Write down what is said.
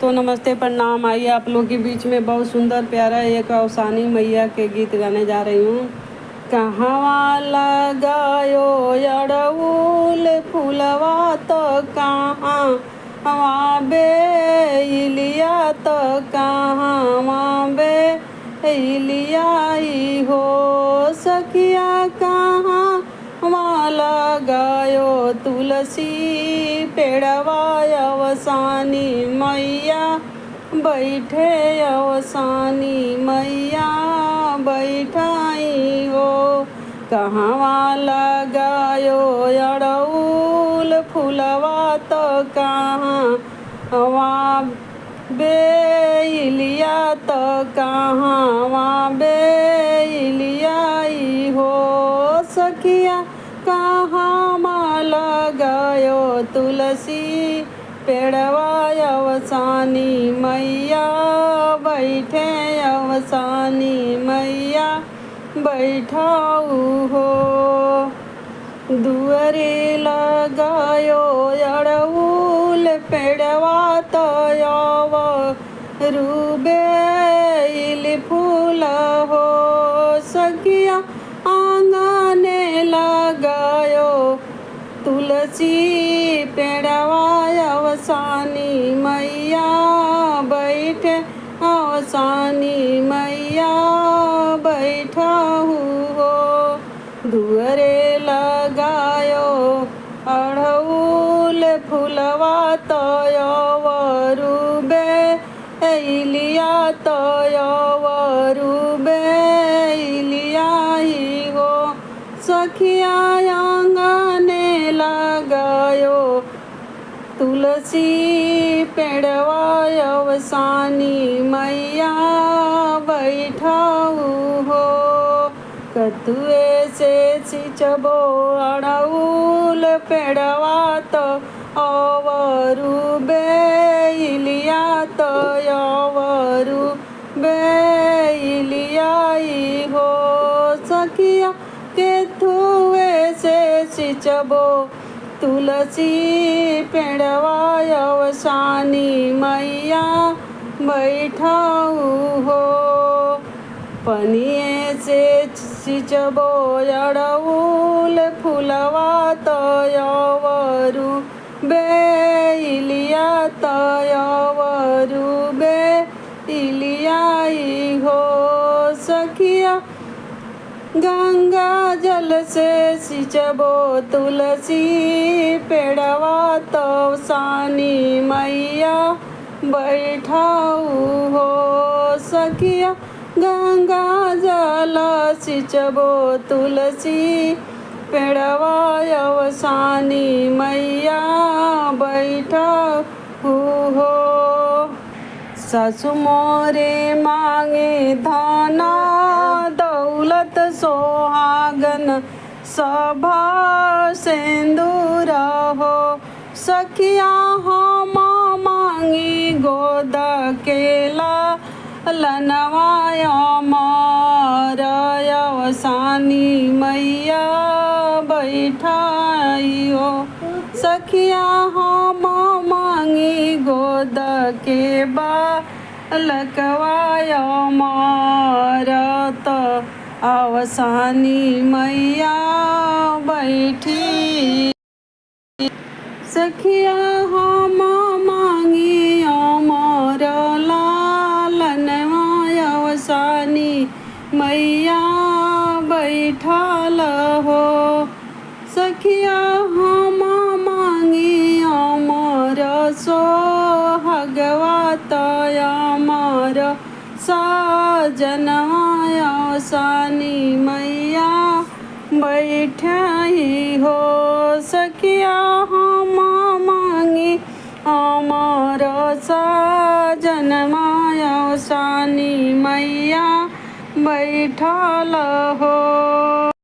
तो नमस्ते प्रणाम। आइए आप लोग के बीच में बहुत सुंदर प्यारा एक अवसानी मैया के गीत गाने जा रही हूँ। कहवा लगायो अड़उल फूलवा तो कहाँ वहाँ बेलिया तो कहाँ वहाँ बेलिया हो सखिया कहाँ वहाँ लगायो तुलसी पेड़वा अवसानी मैया बैठे अवसानी मैया बैठाई हो। कहवा लगायो अड़उल फूलवा तो कहाँ वहाँ बेलिया तो कहाँ वहाँ बेलिया हो सखिया कहाँ माँ लगायो तुलसी पेड़वा अवसानी मैया बैठे अवसानी मैया बैठाऊ हो। दुअरे लगायो अड़उल पेड़वा तो रूबेल फूल हो सखिया आंगने लगायो तुलसी पेड़वा अवसानी मैया बैठे अवसानी मैया बैठाऊ हो। दुअरे लगायो अड़उल फूलवा तो रूबेलिया तो रूबेलिया हो सखिया आंगने लगायो तुलसी पेड़वा अवसानी मैया बैठाऊ हो। कतुए से सिंचबो अड़उल पेड़वा तो रूबेलिया तो रूबेलिया हो सखिया केथुए से सिंचबो तुलसी पेड़वा अवसानी मैया बैठाऊ हो। पनिए से सिंचबो अड़उल फूलवा तो रूबेलिया तो रूबेलिया हो सखिया गंगा जल से सिंचबो तुलसी पेड़वा तो अवसानी मैया बैठाऊ हो सखिया गंगा जल सिंचबो तुलसी पेड़वा अवसानी मैया बैठाऊ हो। सासु मोरे मांगे धना दौलत सोहागन सभा सिंदूर हो सखिया हम मांगी गोद केला लनवाय अमर अवसानी मैया बैठाई हो सखिया हम मांगी गोद के बालकवाय अमर तो अवसानी मैया बैठी सखिया हम मांगी अमर लालनवाय अवसानी मैया बैठाल हो सखिया हम मांगी अमर सोहगवा तो अमर सजनवाय अवसानी मैया बैठाई हो सखिया हम मांगी अमर सजनवाय अवसानी मैया बैठाल हो।